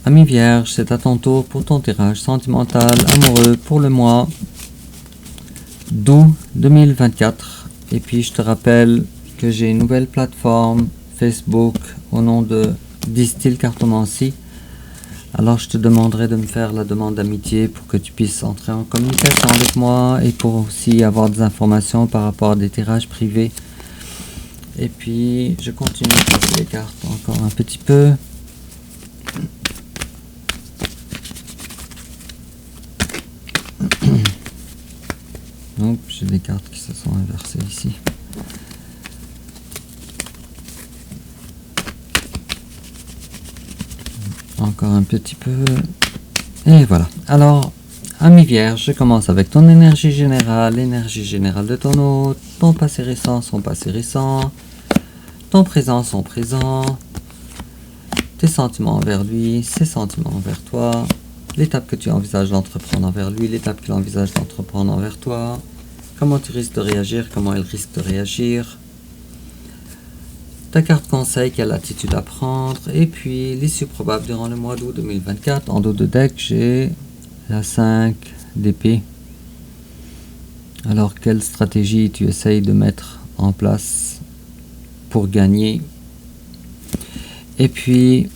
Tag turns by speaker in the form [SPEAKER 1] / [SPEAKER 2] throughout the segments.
[SPEAKER 1] Ami Vierge, c'est à ton tour pour ton tirage sentimental amoureux pour le mois d'août 2024. Et puis je te rappelle que j'ai une nouvelle plateforme Facebook au nom de Distill Cartomancie. Alors je te demanderai de me faire la demande d'amitié pour que tu puisses entrer en communication avec moi et pour aussi avoir des informations par rapport à des tirages privés. Et puis je continue à passer les cartes encore un petit peu. Donc j'ai des cartes qui se sont inversées ici. Encore un petit peu. Et voilà. Alors, ami Vierge, je commence avec ton énergie générale, l'énergie générale de ton hôte, ton passé récent, son passé récent, ton présent, son présent, tes sentiments envers lui, ses sentiments envers toi, l'étape que tu envisages d'entreprendre envers lui, l'étape qu'il envisage d'entreprendre envers toi, comment tu risques de réagir, comment il risque de réagir, ta carte conseil, quelle attitude à prendre, et puis l'issue probable durant le mois d'août 2024. En dos de deck, j'ai la 5 d'épée. Alors, quelle stratégie tu essayes de mettre en place pour gagner? Et puis,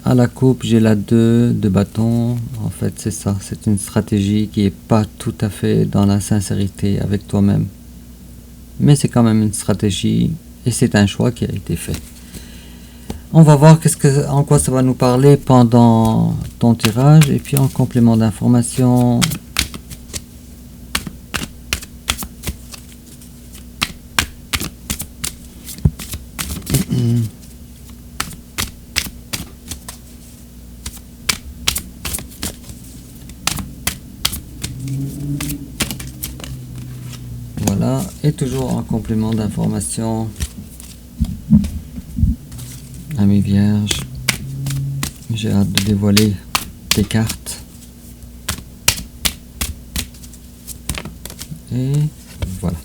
[SPEAKER 1] à la coupe, j'ai la 2 de bâton. En fait, c'est ça. C'est une stratégie qui n'est pas tout à fait dans la sincérité avec toi-même. Mais c'est quand même une stratégie et c'est un choix qui a été fait. On va voir en quoi ça va nous parler pendant ton tirage. Et puis en complément d'information, voilà, et toujours en complément d'information, ami Vierge, j'ai hâte de dévoiler tes cartes. Et voilà.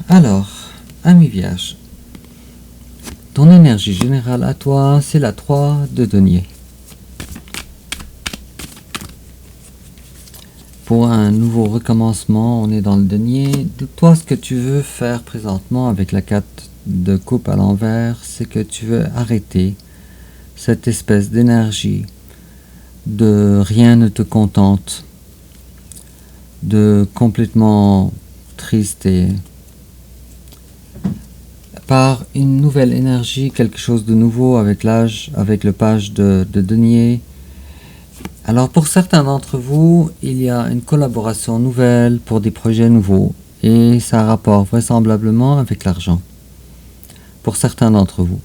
[SPEAKER 1] Alors, ami Vierge, ton énergie générale à toi, c'est la 3 de denier. Pour un nouveau recommencement, on est dans le denier. Toi, ce que tu veux faire présentement avec la 4 de coupe à l'envers, c'est que tu veux arrêter cette espèce d'énergie de rien ne te contente, de complètement triste et par une nouvelle énergie, quelque chose de nouveau avec l'âge, avec le page de denier. Alors pour certains d'entre vous, il y a une collaboration nouvelle pour des projets nouveaux et ça a rapport vraisemblablement avec l'argent. Pour certains d'entre vous.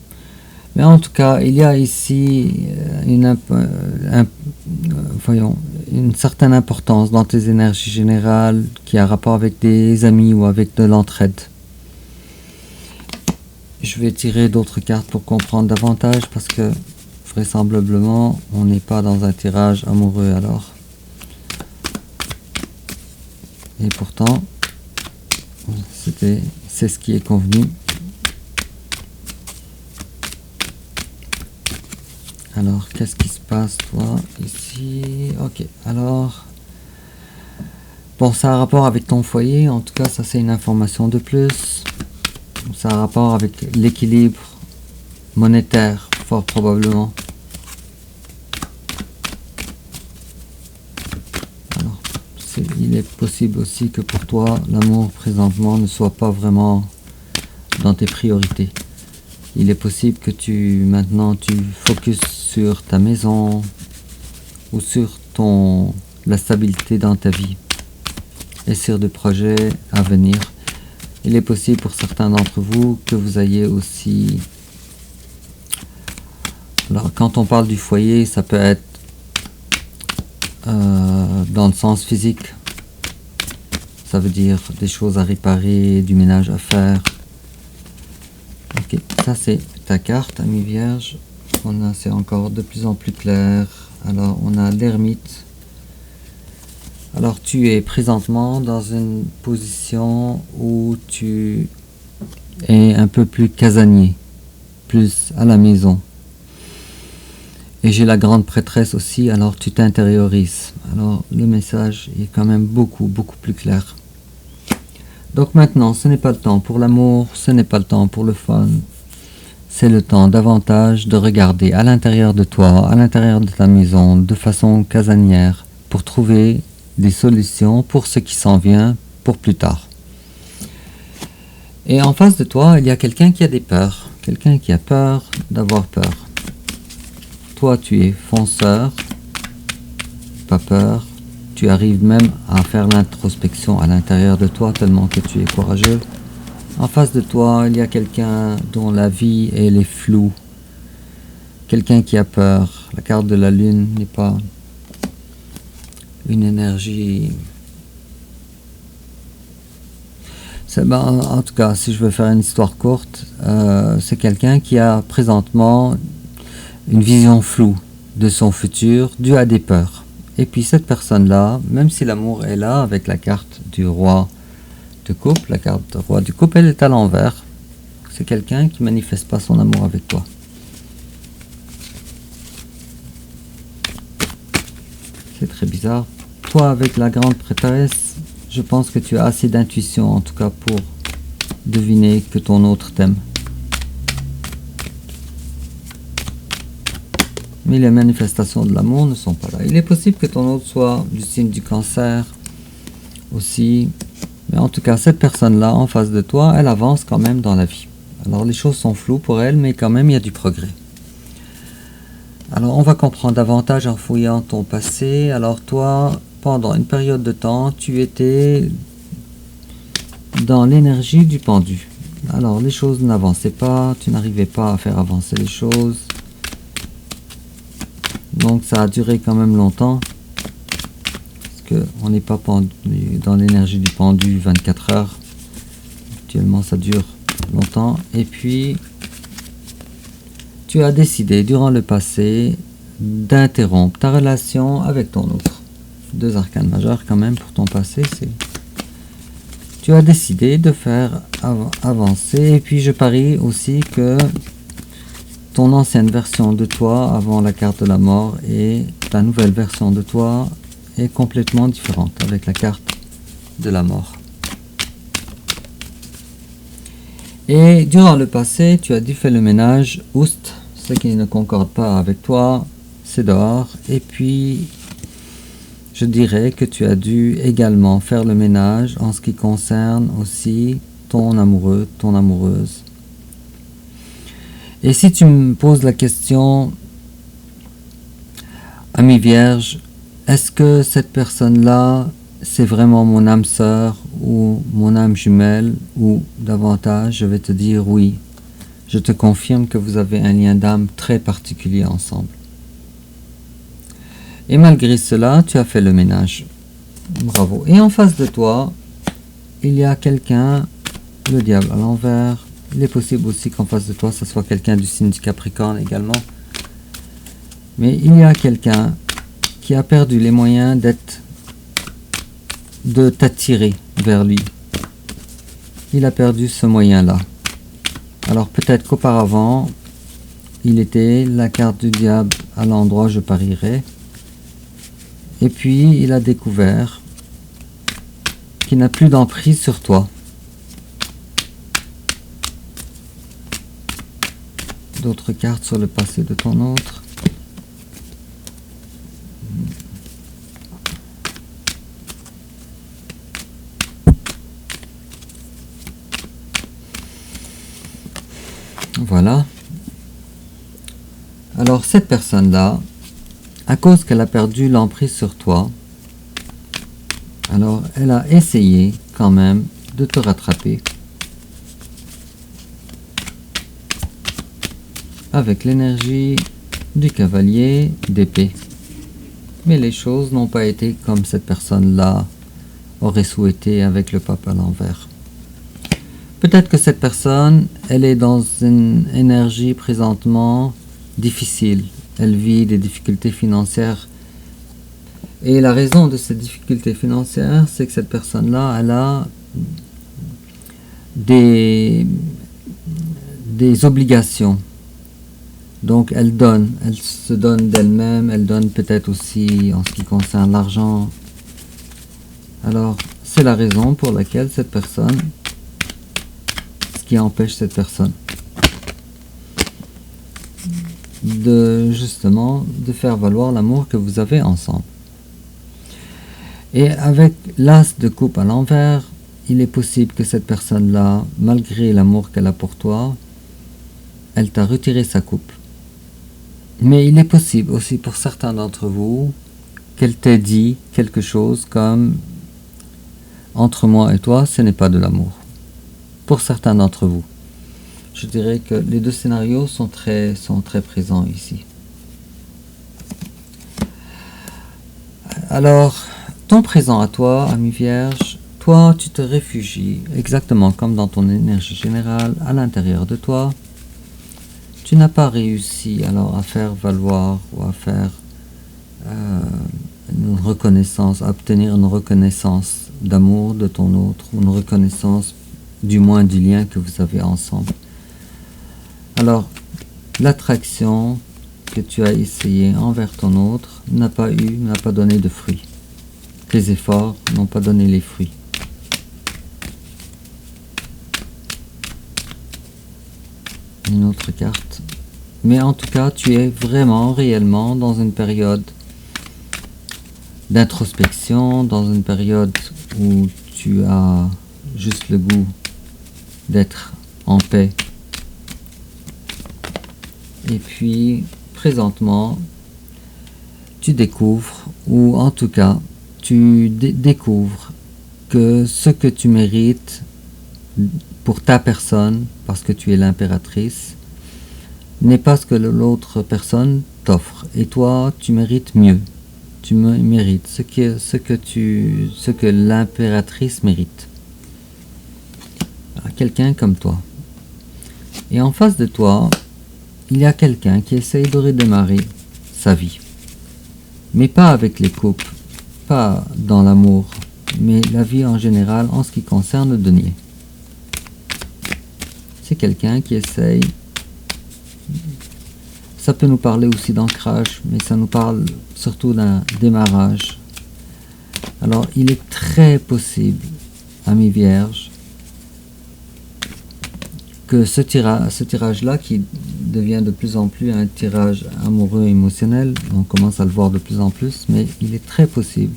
[SPEAKER 1] Mais en tout cas, il y a ici une certaine importance dans tes énergies générales qui a rapport avec des amis ou avec de l'entraide. Je vais tirer d'autres cartes pour comprendre davantage parce que vraisemblablement, on n'est pas dans un tirage amoureux alors. Et pourtant, c'est ce qui est convenu. Alors, qu'est-ce qui se passe, toi, ici? Ok, alors... Bon, ça a rapport avec ton foyer, en tout cas, ça c'est une information de plus. Ça a rapport avec l'équilibre monétaire, fort probablement. Alors, il est possible aussi que pour toi, l'amour présentement ne soit pas vraiment dans tes priorités. Il est possible que maintenant tu focuses sur ta maison ou sur la stabilité dans ta vie et sur des projets à venir. Il est possible pour certains d'entre vous que vous ayez aussi... Alors quand on parle du foyer, ça peut être dans le sens physique. Ça veut dire des choses à réparer, du ménage à faire. Ok, ça c'est ta carte, ami Vierge. C'est encore de plus en plus clair. Alors on a l'ermite. Alors tu es présentement dans une position où tu es un peu plus casanier, plus à la maison. Et j'ai la grande prêtresse aussi, alors tu t'intériorises. Alors le message est quand même beaucoup plus clair. Donc maintenant, ce n'est pas le temps pour l'amour, ce n'est pas le temps pour le fun. C'est le temps davantage de regarder à l'intérieur de toi, à l'intérieur de ta maison, de façon casanière, pour trouver des solutions pour ce qui s'en vient pour plus tard. Et en face de toi, il y a quelqu'un qui a des peurs, quelqu'un qui a peur d'avoir peur. Toi, tu es fonceur, pas peur. Tu arrives même à faire l'introspection à l'intérieur de toi tellement que tu es courageux. En face de toi, il y a quelqu'un dont la vie elle est floue. Quelqu'un qui a peur. La carte de la lune n'est pas une énergie. En tout cas, si je veux faire une histoire courte, c'est quelqu'un qui a présentement une vision floue de son futur due à des peurs. Et puis cette personne-là, même si l'amour est là avec la carte du roi de coupe, la carte du roi du coupe, elle est à l'envers. C'est quelqu'un qui manifeste pas son amour avec toi. C'est très bizarre. Toi, avec la grande prêtresse, je pense que tu as assez d'intuition, en tout cas, pour deviner que ton autre t'aime. Mais les manifestations de l'amour ne sont pas là. Il est possible que ton autre soit du signe du cancer aussi. Mais en tout cas, cette personne-là, en face de toi, elle avance quand même dans la vie. Alors les choses sont floues pour elle, mais quand même, il y a du progrès. Alors on va comprendre davantage en fouillant ton passé. Alors toi, pendant une période de temps, tu étais dans l'énergie du pendu. Alors les choses n'avançaient pas, tu n'arrivais pas à faire avancer les choses. Donc ça a duré quand même longtemps. Parce qu'on n'est pas pendu dans l'énergie du pendu 24 heures. Actuellement ça dure longtemps. Et puis tu as décidé durant le passé d'interrompre ta relation avec ton autre. 2 arcanes majeures quand même pour ton passé. Tu as décidé de faire avancer. Et puis je parie aussi que ton ancienne version de toi avant la carte de la mort et ta nouvelle version de toi est complètement différente avec la carte de la mort. Et durant le passé, tu as dû faire le ménage, oust, ce qui ne concorde pas avec toi, c'est dehors. Et puis, je dirais que tu as dû également faire le ménage en ce qui concerne aussi ton amoureux, ton amoureuse. Et si tu me poses la question, ami vierge, est-ce que cette personne-là, c'est vraiment mon âme sœur ou mon âme jumelle ou davantage, je vais te dire oui. Je te confirme que vous avez un lien d'âme très particulier ensemble. Et malgré cela, tu as fait le ménage. Bravo. Et en face de toi, il y a quelqu'un, le diable à l'envers. Il est possible aussi qu'en face de toi, ce soit quelqu'un du signe du Capricorne également. Mais il y a quelqu'un qui a perdu les moyens de t'attirer vers lui. Il a perdu ce moyen-là. Alors peut-être qu'auparavant, il était la carte du diable à l'endroit, je parierais. Et puis, il a découvert qu'il n'a plus d'emprise sur toi. D'autres cartes sur le passé de ton autre. Voilà. Alors cette personne-là, à cause qu'elle a perdu l'emprise sur toi, alors elle a essayé quand même de te rattraper avec l'énergie du cavalier d'épée. Mais les choses n'ont pas été comme cette personne-là aurait souhaité avec le pape à l'envers. Peut-être que cette personne, elle est dans une énergie présentement difficile. Elle vit des difficultés financières. Et la raison de ces difficultés financières, c'est que cette personne-là, elle a des obligations Donc elle donne, elle se donne d'elle-même, elle donne peut-être aussi en ce qui concerne l'argent. Alors c'est la raison pour laquelle cette personne, ce qui empêche cette personne de justement de faire valoir l'amour que vous avez ensemble. Et avec l'as de coupe à l'envers, il est possible que cette personne-là, malgré l'amour qu'elle a pour toi, elle t'a retiré sa coupe. Mais il est possible aussi pour certains d'entre vous qu'elle t'ait dit quelque chose comme « Entre moi et toi, ce n'est pas de l'amour ». Pour certains d'entre vous. Je dirais que les deux scénarios sont très présents ici. Alors, ton présent à toi, ami Vierge, toi, tu te réfugies exactement comme dans ton énergie générale à l'intérieur de toi. Tu n'as pas réussi alors à faire valoir ou à faire une reconnaissance, à obtenir une reconnaissance d'amour de ton autre, ou une reconnaissance du moins du lien que vous avez ensemble. Alors, l'attraction que tu as essayé envers ton autre n'a pas donné de fruits. Tes efforts n'ont pas donné les fruits. Une autre carte. Mais en tout cas, tu es vraiment, réellement dans une période d'introspection, dans une période où tu as juste le goût d'être en paix. Et puis, présentement, tu découvres, ou en tout cas, tu découvres que ce que tu mérites pour ta personne, parce que tu es l'impératrice, n'est pas ce que l'autre personne t'offre. Et toi, tu mérites mieux. Tu mérites ce que l'impératrice mérite. Quelqu'un comme toi. Et en face de toi, il y a quelqu'un qui essaye de redémarrer sa vie. Mais pas avec les couples, pas dans l'amour, mais la vie en général en ce qui concerne le denier. C'est quelqu'un qui essaye. Ça peut nous parler aussi d'ancrage, mais ça nous parle surtout d'un démarrage. Alors, il est très possible, ami Vierge, que ce tirage-là, qui devient de plus en plus un tirage amoureux émotionnel, on commence à le voir de plus en plus, mais il est très possible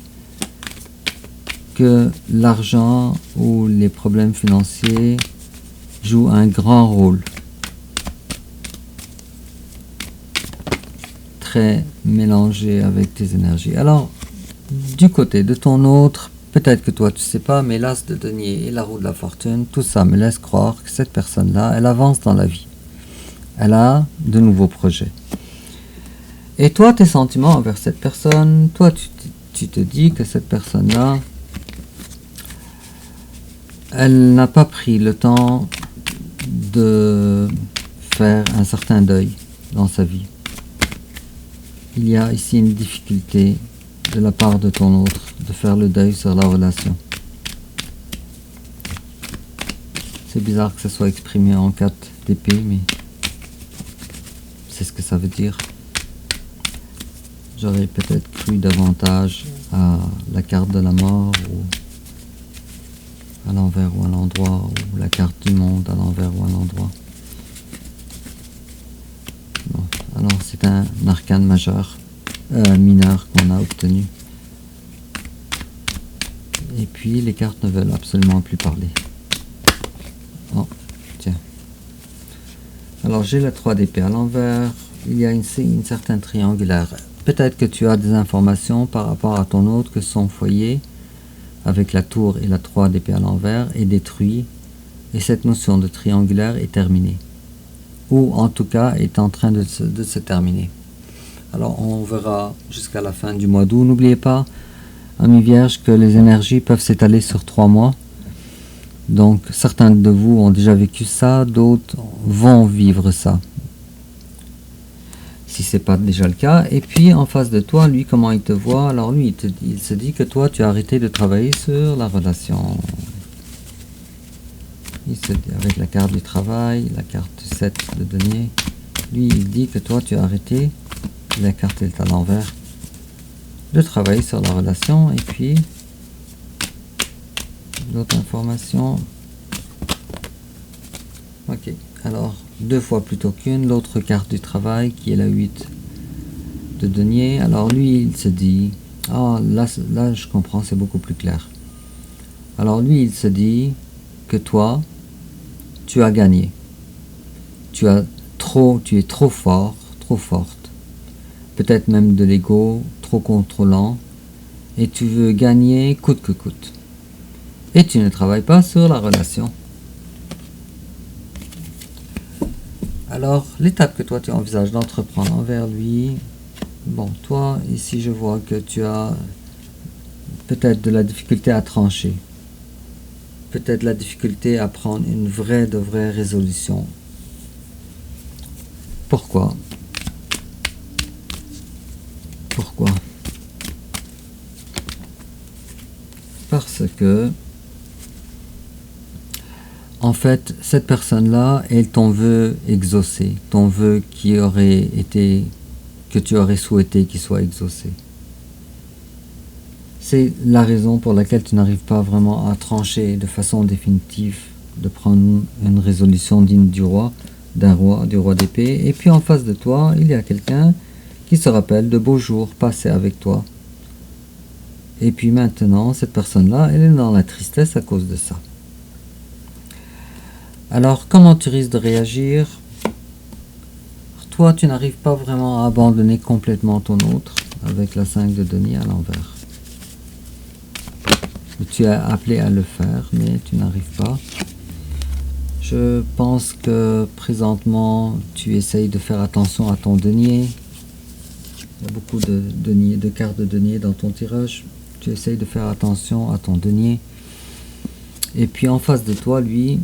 [SPEAKER 1] que l'argent ou les problèmes financiers jouent un grand rôle. Très mélangé avec tes énergies. Alors, du côté de ton autre, peut-être que toi tu sais pas, mais l'as de denier et la roue de la fortune, tout ça me laisse croire que cette personne-là, elle avance dans la vie. Elle a de nouveaux projets. Et toi, tes sentiments envers cette personne, toi tu te dis que cette personne-là, elle n'a pas pris le temps de faire un certain deuil dans sa vie. Il y a ici une difficulté de la part de ton autre de faire le deuil sur la relation. C'est bizarre que ça soit exprimé en 4 d'épée, mais c'est ce que ça veut dire. J'aurais peut-être cru davantage à la carte de la mort, ou à l'envers ou à l'endroit, ou la carte du monde à l'envers ou à l'endroit. Bon. Alors c'est un arcane majeur, mineur qu'on a obtenu. Et puis les cartes ne veulent absolument plus parler. Oh, tiens. Alors j'ai la 3 d'épée à l'envers. Il y a une certaine triangulaire. Peut-être que tu as des informations par rapport à ton autre que son foyer, avec la tour et la 3 d'épée à l'envers, est détruit. Et cette notion de triangulaire est terminée. Ou en tout cas est en train de se terminer. Alors on verra jusqu'à la fin du mois d'août. N'oubliez pas, amis vierges, que les énergies peuvent s'étaler sur 3 mois. Donc certains de vous ont déjà vécu ça, d'autres vont vivre ça, si c'est pas déjà le cas. Et puis en face de toi, lui, comment il te voit? Alors lui, il se dit que toi, tu as arrêté de travailler sur la relation. Il se dit, avec la carte du travail, la carte 7 de denier, Lui, il dit que toi, tu as arrêté, la carte est à l'envers, de travailler sur la relation. Et puis, d'autres informations. Ok, alors, 2 fois plutôt qu'une, l'autre carte du travail, qui est la 8 de denier. Alors, lui, il se dit, ah, là, je comprends, c'est beaucoup plus clair. Alors, lui, il se dit que toi, tu as gagné. Tu es trop fort, trop forte. Peut-être même de l'ego, trop contrôlant. Et tu veux gagner coûte que coûte. Et tu ne travailles pas sur la relation. Alors, l'étape que toi tu envisages d'entreprendre envers lui, bon, toi, ici je vois que tu as peut-être de la difficulté à trancher. Peut-être la difficulté à prendre une vraie résolution. Pourquoi? Pourquoi? Parce que, en fait, cette personne-là est ton vœu exaucé, ton vœu qui aurait été, que tu aurais souhaité qu'il soit exaucé. C'est la raison pour laquelle tu n'arrives pas vraiment à trancher de façon définitive, de prendre une résolution digne du roi d'épée. Et puis en face de toi, il y a quelqu'un qui se rappelle de beaux jours passés avec toi. Et puis maintenant, cette personne-là, elle est dans la tristesse à cause de ça. Alors, comment tu risques de réagir? Toi, tu n'arrives pas vraiment à abandonner complètement ton autre, avec la 5 de denier à l'envers. Tu es appelé à le faire, mais tu n'arrives pas. Je pense que présentement, tu essayes de faire attention à ton denier. Il y a beaucoup de cartes de denier dans ton tirage. Tu essayes de faire attention à ton denier. Et puis en face de toi, lui,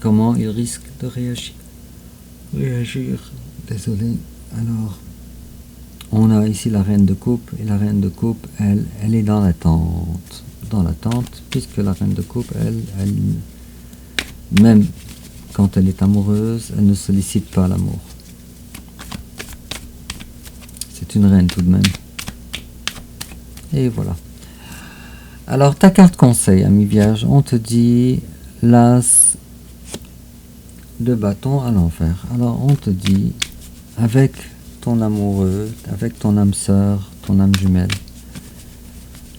[SPEAKER 1] comment il risque de réagir. Désolé. Alors, on a ici la reine de coupe. Et la reine de coupe, elle est dans l'attente. Puisque la reine de coupe, elle, même quand elle est amoureuse, elle ne sollicite pas l'amour. C'est une reine tout de même. Et voilà. Alors, ta carte conseil, ami vierge, on te dit l'as de bâton à l'envers. Alors, on te dit, avec ton amoureux, avec ton âme sœur, ton âme jumelle,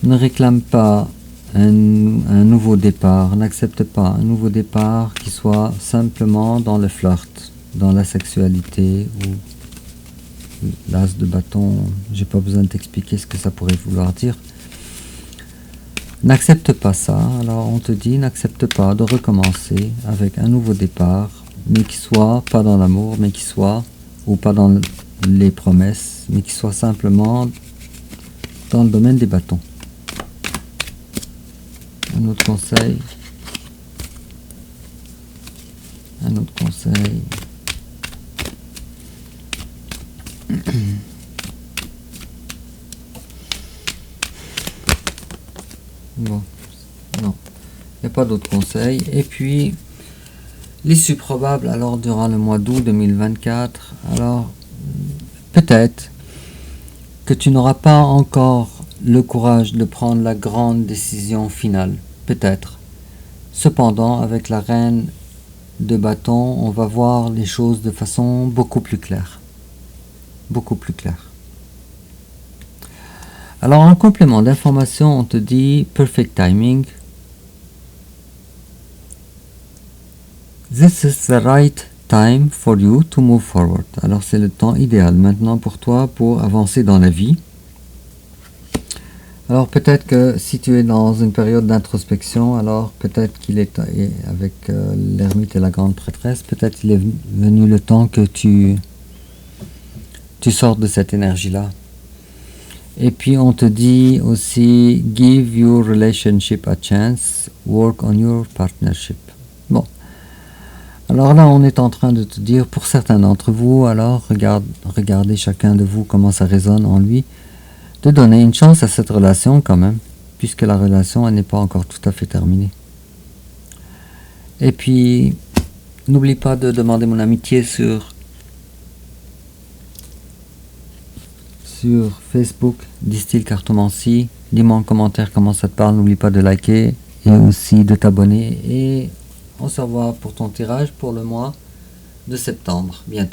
[SPEAKER 1] ne réclame pas un nouveau départ, n'accepte pas un nouveau départ qui soit simplement dans le flirt, dans la sexualité ou l'as de bâton. J'ai pas besoin de t'expliquer ce que ça pourrait vouloir dire. N'accepte pas ça. Alors on te dit, n'accepte pas de recommencer avec un nouveau départ, mais qui soit pas dans l'amour, mais qui soit, ou pas dans les promesses, mais qui soit simplement dans le domaine des bâtons. Un autre conseil. Bon, non, il n'y a pas d'autres conseils. Et puis, l'issue probable, alors durant le mois d'août 2024, alors peut-être que tu n'auras pas encore le courage de prendre la grande décision finale, peut-être. Cependant, avec la reine de bâton, on va voir les choses de façon beaucoup plus claire. Beaucoup plus claire. Alors, en complément d'information, on te dit perfect timing. This is the right time for you to move forward. Alors, c'est le temps idéal maintenant pour toi pour avancer dans la vie. Alors, peut-être que si tu es dans une période d'introspection, alors peut-être qu'il est avec l'ermite et la grande prêtresse, peut-être qu'il est venu le temps que tu sortes de cette énergie-là. Et puis on te dit aussi, give your relationship a chance, work on your partnership. Bon. Alors là, on est en train de te dire, pour certains d'entre vous, alors regardez chacun de vous comment ça résonne en lui, de donner une chance à cette relation quand même, puisque la relation, elle n'est pas encore tout à fait terminée. Et puis, n'oublie pas de demander mon amitié sur sur Facebook, Distille Cartomancie. Dis-moi en commentaire comment ça te parle. N'oublie pas de liker et aussi de t'abonner. Et on se revoit pour ton tirage pour le mois de septembre, bientôt.